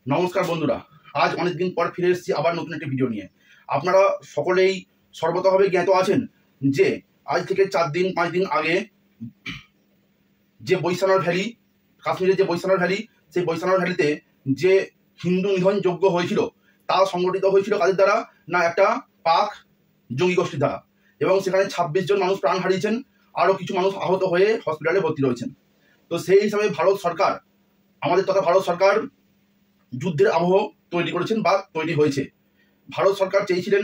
নমস্কার বন্ধুরা, আজ অনেকদিন পর ফিরে এসেছি আবার নতুন একটি ভিডিও নিয়ে। আপনারা সকলেই সর্বতভাবে জ্ঞাত আছেন যে আজ থেকে 4-5 দিন আগে যে বৈশানার ভ্যালি, কাশ্মীরের যে বৈশানার ভ্যালি, সেই বৈশানার ভ্যালিতে যে হিন্দু নিধন যজ্ঞ হয়েছিল তা সংগঠিত হয়েছিল কাদের দ্বারা? না, একটা পাক জঙ্গি গোষ্ঠীর দ্বারা। এবং সেখানে 26 জন মানুষ প্রাণ হারিয়েছেন, আরও কিছু মানুষ আহত হয়ে হসপিটালে ভর্তি রয়েছেন। তো সেই হিসাবে ভারত সরকার, আমাদের তথা ভারত সরকার যুদ্ধের আবহ তৈরি করেছেন বা তৈরি হয়েছে। ভারত সরকার চেয়েছিলেন,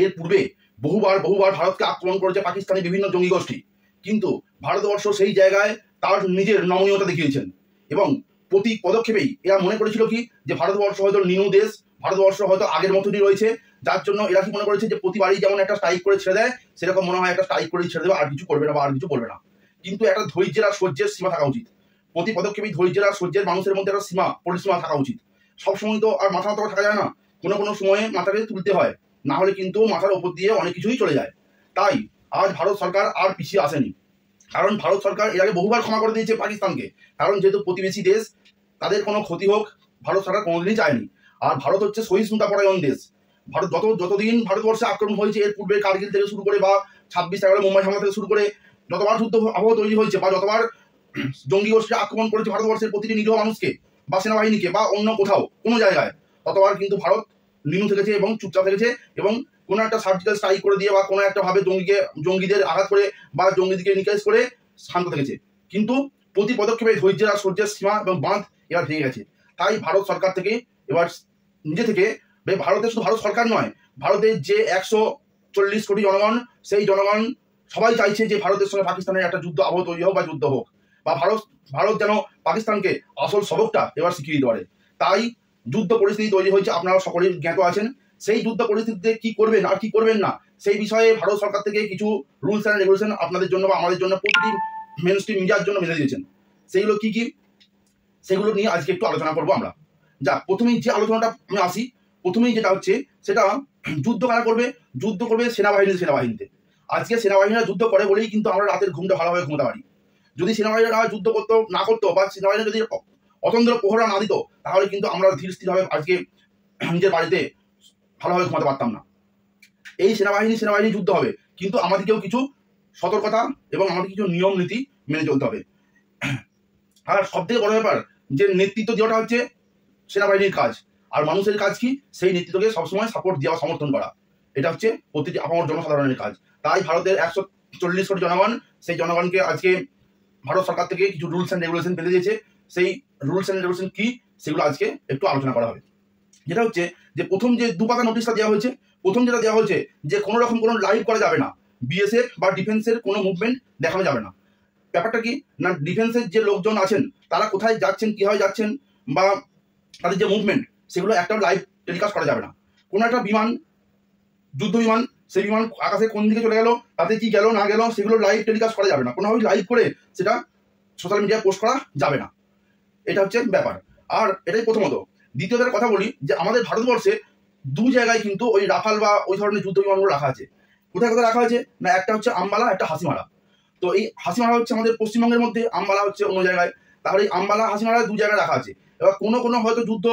এর পূর্বে বহুবার ভারতকে আক্রমণ করেছে পাকিস্তানি বিভিন্ন জঙ্গি গোষ্ঠী, কিন্তু ভারতবর্ষ সেই জায়গায় তার নিজের নমনীয়তা দেখিয়েছেন এবং প্রতি পদক্ষেপেই এরা মনে করেছিল কি যে ভারতবর্ষ হয়তো নিনু দেশ, ভারতবর্ষ হয়তো আগের মতনই রয়েছে, যার জন্য এরা কি মনে করেছে যে প্রতিবারই যেমন একটা স্ট্রাইক করে ছেড়ে দেয়, সেরকম মনে হয় একটা স্ট্রাইক করে ছেড়ে দেবে, আর কিছু করবে না বা আর কিছু বলবে না। কিন্তু একটা ধৈর্যের আর সহ্যের সীমা থাকা উচিত। প্রতি পদক্ষেপেই ধৈর্যের আর সহ্যের মানুষের মধ্যে একটা পরিসীমা থাকা উচিত। সবসময় তো আর মাথা থাকা যায় না, কোনো সময়ে মাথাকে তুলতে হয়, না হলে কিন্তু মাথার ওপর দিয়ে অনেক কিছুই চলে যায়। তাই আজ ভারত সরকার আর পিছিয়ে আসেনি, কারণ ভারত সরকার এর আগে বহুবার ক্ষমা করে দিয়েছে পাকিস্তানকে, কারণ যেহেতু প্রতিবেশী দেশ, তাদের কোনো ক্ষতি হোক ভারত সরকার কোনোদিনই চায়নি। আর ভারত হচ্ছে সহিষ্ণুতা পরায়ণ দেশ। ভারত যতদিন ভারতবর্ষে আক্রমণ হয়েছে, এর পূর্বে কার্গিল থেকে শুরু করে বা 26/11 মুম্বাই হামলা থেকে শুরু করে যতবার যুদ্ধ আবহ তৈরি হয়েছে বা যতবার জঙ্গি গোষ্ঠী আক্রমণ করেছে ভারতবর্ষের প্রতিটি নিরীহ মানুষকে বা সেনাবাহিনীকে বা অন্য কোথাও কোনো জায়গায়, ততবার কিন্তু ভারত নিনু থেকেছে এবং চুপচাপ থেকেছে এবং কোনো একটা সার্জিক্যাল স্ট্রাইক করে দিয়ে বা কোনো একটা ভাবে জঙ্গিদের আঘাত করে বা জঙ্গিদিকে নিকেশ করে শান্ত থেকেছে। কিন্তু প্রতি পদক্ষেপে ধৈর্যের আর সহ্যের সীমা এবং বাঁধ এবার ভেঙে গেছে। তাই ভারত সরকার থেকে এবার নিজে থেকে, ভারতের শুধু ভারত সরকার নয়, ভারতের যে 140 কোটি জনগণ, সেই জনগণ সবাই চাইছে যে ভারতের সঙ্গে পাকিস্তানের একটা যুদ্ধ আবহ তৈরি হোক বা যুদ্ধ হোক, বা ভারত যেন পাকিস্তানকে আসল সবকটা এবার শিখিয়ে দিতে পারে। তাই যুদ্ধ পরিস্থিতি তৈরি হয়েছে, আপনারা সকলেই জ্ঞাত আছেন। সেই যুদ্ধ পরিস্থিতিতে কি করবেন আর কি করবেন না, সেই বিষয়ে ভারত সরকার থেকে কিছু রুলস অ্যান্ড রেগুলেশন আপনাদের জন্য বা আমাদের জন্য প্রতিটি মেন স্ট্রিম মিডিয়ার জন্য মেনে দিয়েছেন। সেইগুলো কি কি, সেগুলো নিয়ে আজকে একটু আলোচনা করবো আমরা। প্রথমেই যে আলোচনাটা আমি আসি, প্রথমেই যেটা হচ্ছে সেটা, যুদ্ধ কারা করবে? যুদ্ধ করবে সেনাবাহিনীতে। আজকে সেনাবাহিনীরা যুদ্ধ করে বলেই কিন্তু আমরা রাতের ঘুমটা ভালোভাবে ঘুমোতে পারি। যদি সেনাবাহিনীরা যুদ্ধ না করতো বা সেনাবাহিনী যদি অতন্ত্র প্রহরা না দিত, তাহলে কিন্তু আমরা ধীর স্থিরভাবে আজকে নিজের বাড়িতে ভালোভাবে ঘুমাতে পারতাম না। এই সেনাবাহিনী যুদ্ধ হবে, কিন্তু আমাদেরকেও কিছু সতর্কতা এবং আমাদের কিছু নিয়ম নীতি মেনে চলতে হবে। আর সব থেকে বড় ব্যাপার, যে নেতৃত্ব দেওয়াটা হচ্ছে সেনাবাহিনীর কাজ, আর মানুষের কাজ কি? সেই নেতৃত্বকে সবসময় সাপোর্ট দেওয়া, সমর্থন করা। এটা হচ্ছে প্রতিটি আমার জনসাধারণের কাজ। তাই ভারতের 140 কোটি জনগণ, সেই জনগণকে আজকে ভারত সরকার থেকে কিছু রুলস অ্যান্ড রেগুলেশন বেঁধে দিয়েছে। সেই রুলস অ্যান্ড রেগুলেশন কি, সেগুলো আজকে একটু আলোচনা করা হবে। যেটা হচ্ছে যে প্রথম যে 2 পাতা নোটিশটা দেওয়া হয়েছে, প্রথম যেটা দেওয়া হয়েছে যে কোনো রকম কোনো লাইভ করা যাবে না, বিএসএফ বা ডিফেন্সের কোনো মুভমেন্ট দেখানো যাবে না। ব্যাপারটা কি না, ডিফেন্সের যে লোকজন আছেন তারা কোথায় যাচ্ছেন, কীভাবে যাচ্ছেন বা তাদের যে মুভমেন্ট, সেগুলো একটাও লাইভ টেলিকাস্ট করা যাবে না। কোনো একটা বিমান, যুদ্ধ বিমান, সেই বিমান আকাশে কোন দিকে চলে গেল, তাতে কি গেল না গেল, সেগুলো লাইভ টেলিকাস্ট করা যাবে না। কোনোভাবে লাইভ করে সেটা সোশ্যাল মিডিয়ায় পোস্ট করা যাবে না। এটা হচ্ছে ব্যাপার। আর এটাই প্রথমত। দ্বিতীয়ত কথা বলি যে আমাদের ভারতবর্ষে 2 জায়গায় কিন্তু ওই রাফাল বা ওই ধরনের যুদ্ধ বিমানগুলো রাখা আছে। কোথায় কোথায় রাখা আছে না, একটা হচ্ছে আম্বালা, একটা হাসিমারা। তো এই হাসিমারা হচ্ছে আমাদের পশ্চিমবঙ্গের মধ্যে, আম্বালা হচ্ছে অন্য জায়গায়। তাহলে এই আম্বালা হাসিমারা 2 জায়গায় রাখা আছে। এবার কোনো হয়তো যুদ্ধ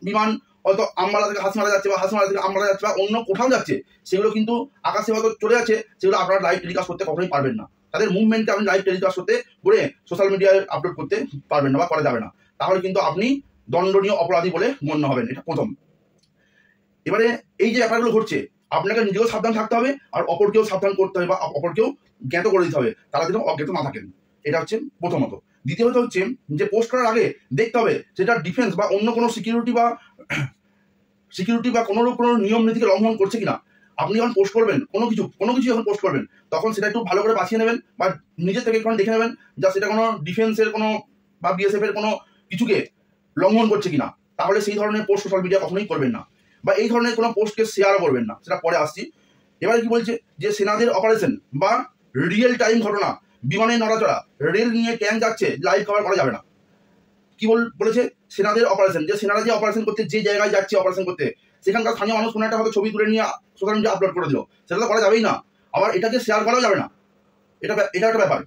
বিমান হয়তো আম্বালা থেকে হাসিমারা যাচ্ছে বা হাসিমারা থেকে আম্বালা যাচ্ছে বা অন্য কোথাও যাচ্ছে, সেগুলো কিন্তু আকাশে হয়তো চলে যাচ্ছে, সেগুলো আপনারা লাইভ টেলিকাস্ট করতে কখনোই পারবেন না। তাদের মুভমেন্টকে আপনি লাইভ টেলিকাস্ট করতে করে সোশ্যাল মিডিয়ায় আপলোড করতে পারবেন না বা করা যাবে না। তাহলে কিন্তু আপনি দণ্ডনীয় অপরাধী বলে গণ্য হবেন। এটা প্রথম। এবারে এই যে ব্যাপারগুলো ঘটছে, আপনাকে নিজেও সাবধান থাকতে হবে আর অপরকেও সাবধান করতে হবে বা অপরকেও জ্ঞাত করে দিতে হবে, তারা যেন অজ্ঞাত না থাকেন। এটা হচ্ছে প্রথমত। দ্বিতীয়ত হচ্ছে যে পোস্ট করার আগে দেখতে হবে সেটা ডিফেন্স বা অন্য কোনো সিকিউরিটি বা কোনো নিয়ম নীতিকে লঙ্ঘন করছে কিনা। আপনি যখন পোস্ট করবেন কোনো কিছু যখন পোস্ট করবেন, তখন সেটা একটু ভালো করে বাছিয়ে নেবেন বা নিজের থেকে একটু দেখে নেবেন যা সেটা কোনো ডিফেন্সের কোনো বা বিএসএফ এর কোনো কিছুকে লঙ্ঘন করছে কিনা। তাহলে সেই ধরনের পোস্ট সোশ্যাল মিডিয়া কখনোই করবেন না, বা এই ধরনের কোনো পোস্টকে শেয়ারও করবেন না। সেটা পরে আসছি। এবারে কি বলছে যে সেনাদের অপারেশন বা রিয়েল টাইম ঘটনা, বিমানের নড়াচড়া, রেল নিয়ে ট্যাঙ্ক যাচ্ছে, লাইভ কভার করা যাবে না। কি বলেছে? সেনাদের অপারেশন, যে সেনারা যে অপারেশন করতে যে জায়গায় যাচ্ছে অপারেশন করতে, সেখানকার স্থানীয় মানুষ কোনো একটা হয়তো ছবি তুলে নিয়ে সোশ্যাল মিডিয়া আপলোড করে দিল, সেটা তো করা যাবেই না। আবার এটাকে শেয়ার করাও যাবে না। এটা একটা ব্যাপার।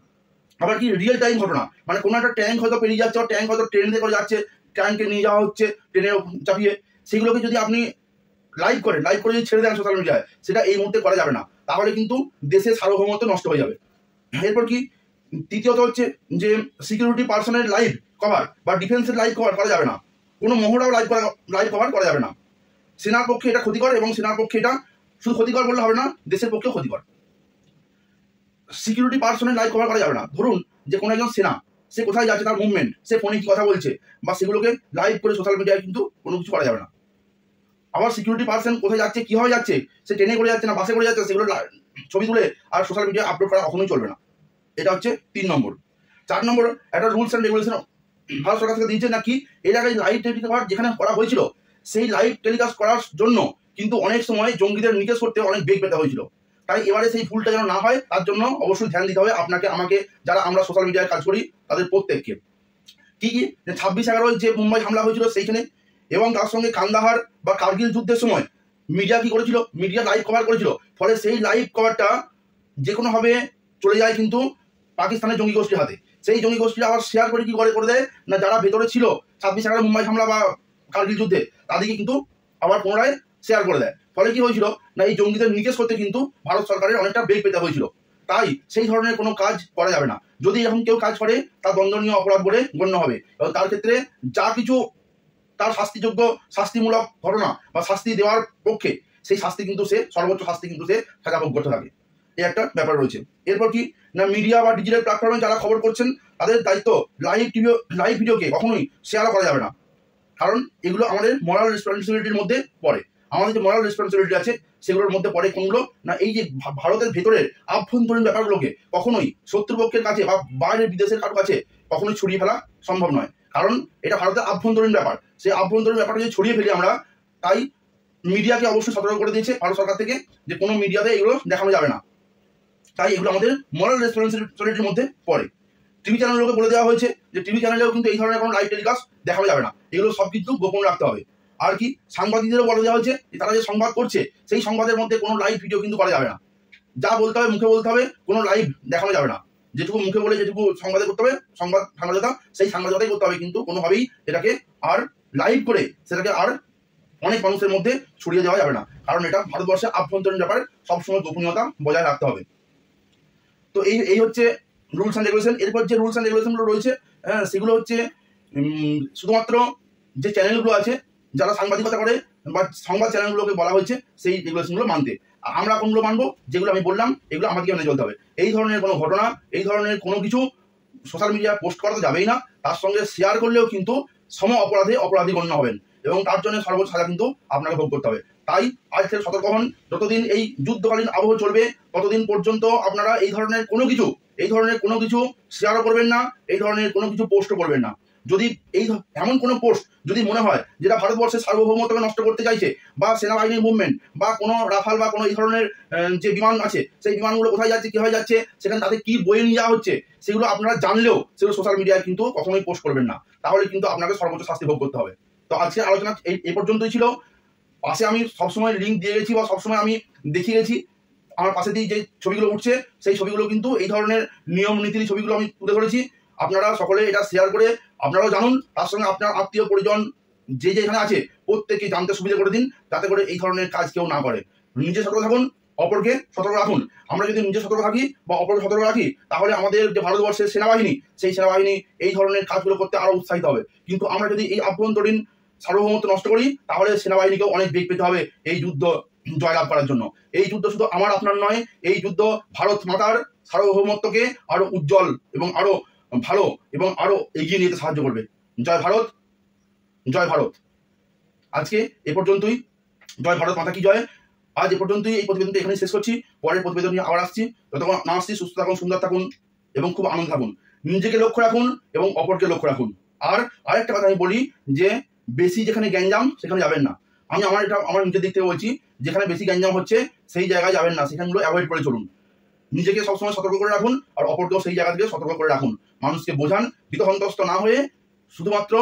আবার কি রিয়েল টাইম ঘটনা, মানে কোনো একটা ট্যাঙ্ক হয়তো পেরিয়ে যাচ্ছে, ট্যাঙ্ক হয়তো ট্রেনে করে যাচ্ছে, ট্যাঙ্কে নিয়ে যাওয়া হচ্ছে ট্রেনে চাপিয়ে, সেগুলোকে যদি আপনি লাইভ করে যদি ছেড়ে দেন সোশ্যাল মিডিয়ায়, সেটা এই মুহূর্তে করা যাবে না, তাহলে কিন্তু দেশের সার্বভৌমত্ব নষ্ট হয়ে যাবে। এরপর কি তৃতীয়ত হচ্ছে যে সিকিউরিটি পার্সনের লাইভ কভার বা ডিফেন্সের লাইভ কভার করা যাবে না, কোনো মহড়াও লাইভ কভার করা যাবে না। সেনার পক্ষে এটা ক্ষতিকর, এবং সেনার পক্ষে এটা শুধু ক্ষতিকর বললে হবে না, দেশের পক্ষেও ক্ষতিকর। সিকিউরিটি পার্সনের লাইভ কভার করা যাবে না। ধরুন যে কোনো একজন সেনা, সে কোথায় যাচ্ছে, তার মুভমেন্ট, সে ফোনে কি কথা বলছে, বা সেগুলোকে লাইভ করে সোশ্যাল মিডিয়ায় কিন্তু কোনো কিছু করা যাবে না। আবার সিকিউরিটি পার্সন কোথায় যাচ্ছে, কিভাবে যাচ্ছে, সে ট্রেনে করে যাচ্ছে না বাসে করে যাচ্ছে, সেগুলো ছবি তুলে আর সোশ্যাল মিডিয়ায় আপলোড করা কখনোই চলবে না। এটা হচ্ছে 3 নম্বর। 4 নম্বর, একটা রুলস অ্যান্ড রেগুলেশন ভারত সরকার থেকে দিয়েছে নাকি, এর আগে লাইভ টেলিকাস্ট যেখানে করা হয়েছিল, সেই লাইভ টেলিকাস্ট করার জন্য কিন্তু অনেক সময় জঙ্গিদের নিকেশ করতে অনেক বেগ পেতে হয়েছিল। তাই এবারে সেই ভুলটা যেন না হয়, তার জন্য অবশ্যই ধ্যান দিতে হবে আপনাকে, আমাকে, যারা আমরা সোশ্যাল মিডিয়ায় কাজ করি তাদের প্রত্যেককে। কি 26/11 যে মুম্বাই হামলা হয়েছিল সেইখানে, এবং তার সঙ্গে কান্দাহার বা কার্গিল যুদ্ধের সময় মিডিয়া কি করেছিল, মিডিয়া লাইভ কভার করেছিল, ফলে সেই লাইভ কভারটা যে কোনোভাবে চলে যায় কিন্তু পাকিস্তানের জঙ্গি গোষ্ঠীর হাতে। সেই জঙ্গি গোষ্ঠীরা আবার শেয়ার করে কি করে দেয় না, যারা ভেতরে ছিল 26/11 মুম্বাই হামলা বা কার্গিল যুদ্ধে, তাদেরকে কিন্তু আবার পুনরায় শেয়ার করে দেয়। ফলে কি হয়েছিল না, এই জঙ্গিদের নিকেশ করতে কিন্তু ভারত সরকারের অনেকটা বেগ পেতে হয়েছিল। তাই সেই ধরনের কোনো কাজ করা যাবে না। যদি এরকম কেউ কাজ করে, তার দণ্ডনীয় অপরাধ বলে গণ্য হবে, এবং তার ক্ষেত্রে যা কিছু তার শাস্তিযোগ্য শাস্তিমূলক ঘটনা বা শাস্তি দেওয়ার পক্ষে, সেই শাস্তি কিন্তু সে সর্বোচ্চ শাস্তি কিন্তু সে সাজা ভোগ করতে থাকে। এই একটা ব্যাপার রয়েছে। এরপর কি না, মিডিয়া বা ডিজিটাল প্ল্যাটফর্মে যারা খবর করছেন, তাদের দায়িত্ব লাইভ ভিডিওকে কখনোই শেয়ারও করা যাবে না, কারণ এগুলো আমাদের মোরাল রেসপন্সিবিলিটির মধ্যে পড়ে। আমাদের যে মোরাল রেসপন্সিবিলিটি আছে সেগুলোর মধ্যে পড়ে কোনগুলো না, এই যে ভারতের ভেতরের আভ্যন্তরীণ ব্যাপারগুলোকে কখনোই শত্রুপক্ষের কাছে বা বাইরের বিদেশের কারো কাছে কখনোই ছড়িয়ে ফেলা সম্ভব নয়, কারণ এটা ভারতের আভ্যন্তরীণ ব্যাপার। সেই আভ্যন্তরীণ ব্যাপারটা যদি ছড়িয়ে ফেলি আমরা, তাই মিডিয়াকে অবশ্যই সতর্ক করে দিয়েছে ভারত সরকার থেকে যে কোনো মিডিয়াতে এগুলো দেখানো যাবে না। তাই এগুলো আমাদের মোরাল রেসপন্সিবিলিটির মধ্যে পড়ে। টিভি চ্যানেলগুলোকে বলে দেওয়া হয়েছে যে টিভি চ্যানেলেও কিন্তু এই ধরনের কোনো লাইভ টেলিকাস্ট দেখানো যাবে না, এগুলো সব কিছু গোপন রাখতে হবে। আর কি সাংবাদিকদেরও বলে দেওয়া হয়েছে যে তারা যে সংবাদ করছে, সেই সংবাদের মধ্যে কোনো লাইভ ভিডিও কিন্তু করা যাবে না। যা বলতে হবে মুখে বলতে হবে, কোনো লাইভ দেখানো যাবে না। যেটুকু মুখে বলে যেটুকু সংবাদে করতে হবে, সাংবাদিকতা, সেই সাংবাদিকতাই করতে হবে, কিন্তু কোনোভাবেই এটাকে আর লাইভ করে সেটাকে আর অনেক মানুষের মধ্যে ছড়িয়ে দেওয়া যাবে না, কারণ এটা ভারতবর্ষের আভ্যন্তরীণ ব্যাপার, সবসময় গোপনীয়তা বজায় রাখতে হবে। তো এই হচ্ছে রুলস অ্যান্ড রেগুলেশন। এরপর যে রুলস অ্যান্ড রেগুলেশনগুলো রয়েছে, সেগুলো হচ্ছে শুধুমাত্র যে চ্যানেলগুলো আছে, যারা সাংবাদিকতা করে বা সংবাদ চ্যানেলগুলোকে বলা হয়েছে সেই রেগুলেশনগুলো মানতে। আমরা কোনগুলো মানবো, যেগুলো আমি বললাম, এগুলো আমাদেরকে মেনে চলতে হবে। এই ধরনের কোনো ঘটনা, এই ধরনের কোনো কিছু সোশ্যাল মিডিয়ায় পোস্ট করা তো যাবেই না, তার সঙ্গে শেয়ার করলেও কিন্তু অপরাধী গণ্য হবেন, এবং তার জন্য সর্বোচ্চ সাজা কিন্তু আপনাকে ভোগ করতে হবে। তাই আজ থেকে সতর্ক হন, যতদিন এই যুদ্ধকালীন আবহ চলবে ততদিন পর্যন্ত আপনারা এই ধরনের কোনো কিছু শেয়ারও করবেন না, এই ধরনের কোনো কিছু পোস্টও করবেন না। যদি এমন কোনো পোস্ট যদি মনে হয় যেটা ভারতবর্ষের সার্বভৌমত্বকে নষ্ট করতে চাইছে, বা সেনাবাহিনীর মুভমেন্ট, বা কোনো রাফাল বা কোনো এই ধরনের যে বিমান আছে, সেই বিমানগুলো কোথায় যাচ্ছে, কীভাবে যাচ্ছে, সেখানে তাদের কী বয়ে নিয়ে যাওয়া হচ্ছে, সেগুলো আপনারা জানলেও সেগুলো সোশ্যাল মিডিয়ায় কিন্তু কখনোই পোস্ট করবেন না, তাহলে কিন্তু আপনাকে সর্বোচ্চ শাস্তি ভোগ করতে হবে। তো আজকে আলোচনা এই পর্যন্তই ছিল। পাশে আমি সবসময় লিঙ্ক দিয়ে গেছি বা সবসময় আমি দেখিয়ে গেছি, আমার পাশে দিয়ে যে ছবিগুলো উঠছে সেই ছবিগুলো কিন্তু এই ধরনের নিয়ম নীতির ছবিগুলো আমি তুলে ধরেছি। আপনারা সকলে এটা শেয়ার করে আপনারাও জানুন, তার সঙ্গে আপনার আত্মীয় পরিজন যে যেখানে আছে প্রত্যেকে জানতে সুবিধা করে দিন, যাতে করে এই ধরনের কাজ কেউ না করে। নিজে সতর্ক থাকুন, অপরকে সতর্ক রাখুন। আমরা যদি নিজে সতর্ক থাকি বা অপরকে সতর্ক রাখি, তাহলে আমাদের যে ভারতবর্ষের সেনাবাহিনী, সেই সেনাবাহিনী এই ধরনের কাজগুলো করতে আরও উৎসাহিত হবে। কিন্তু আমরা যদি এই আভ্যন্তরীণ সার্বভৌমত্ব নষ্ট করি, তাহলে সেনাবাহিনীকেও অনেক বেগ পেতে হবে এই যুদ্ধ জয়লাভ করার জন্য। এই যুদ্ধ শুধু আমার আপনার নয়, এই যুদ্ধ ভারত মাতার সার্বভৌমত্বকে আরো উজ্জ্বল এবং আরো ভালো এবং আরো এগিয়ে নিতে সাহায্য করবে। জয় ভারত, জয় ভারত। আজকে এ পর্যন্তই। জয় ভারত মাতা কি জয়। আজ এ পর্যন্তই, এই প্রতিবেদনটি এখানেই শেষ করছি। পরের প্রতিবেদন নিয়ে আবার আসছি। যতক্ষণ না আসছি, সুস্থ থাকুন, সুন্দর থাকুন এবং খুব আনন্দ থাকুন। নিজেকে লক্ষ্য রাখুন এবং অপরকে লক্ষ্য রাখুন। আর আরেকটা কথা আমি বলি যে বেশি যেখানে গ্যাঞ্জাম সেখানে যাবেন না। আমি আমার নিজের দিক থেকে বলছি, যেখানে বেশি গ্যাঞ্জাম হচ্ছে সেই জায়গায় যাবেন না, সেখানগুলো অ্যাভয়েড করে চলুন। নিজেকে সবসময় সতর্ক করে রাখুন, আর অপরকেও সেই জায়গা থেকে সতর্ক করে রাখুন। মানুষকে বোঝান, ভীতসন্ত্রস্ত না হয়ে, শুধুমাত্র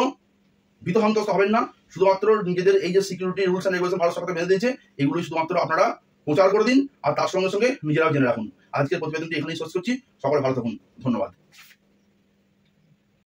ভীতসন্ত্রস্ত হবেন না, শুধুমাত্র নিজেদের এই যে security rules and regulation Bharat সরকার বেঁধে দিয়েছে, এগুলোই শুধুমাত্র আপনারা প্রচার করে দিন, আর তার সঙ্গে সঙ্গে নিজেরাও জেনে রাখুন। আজকের প্রতিবেদনটি এখানেই শেষ করছি। সকলে ভালো থাকুন, ধন্যবাদ।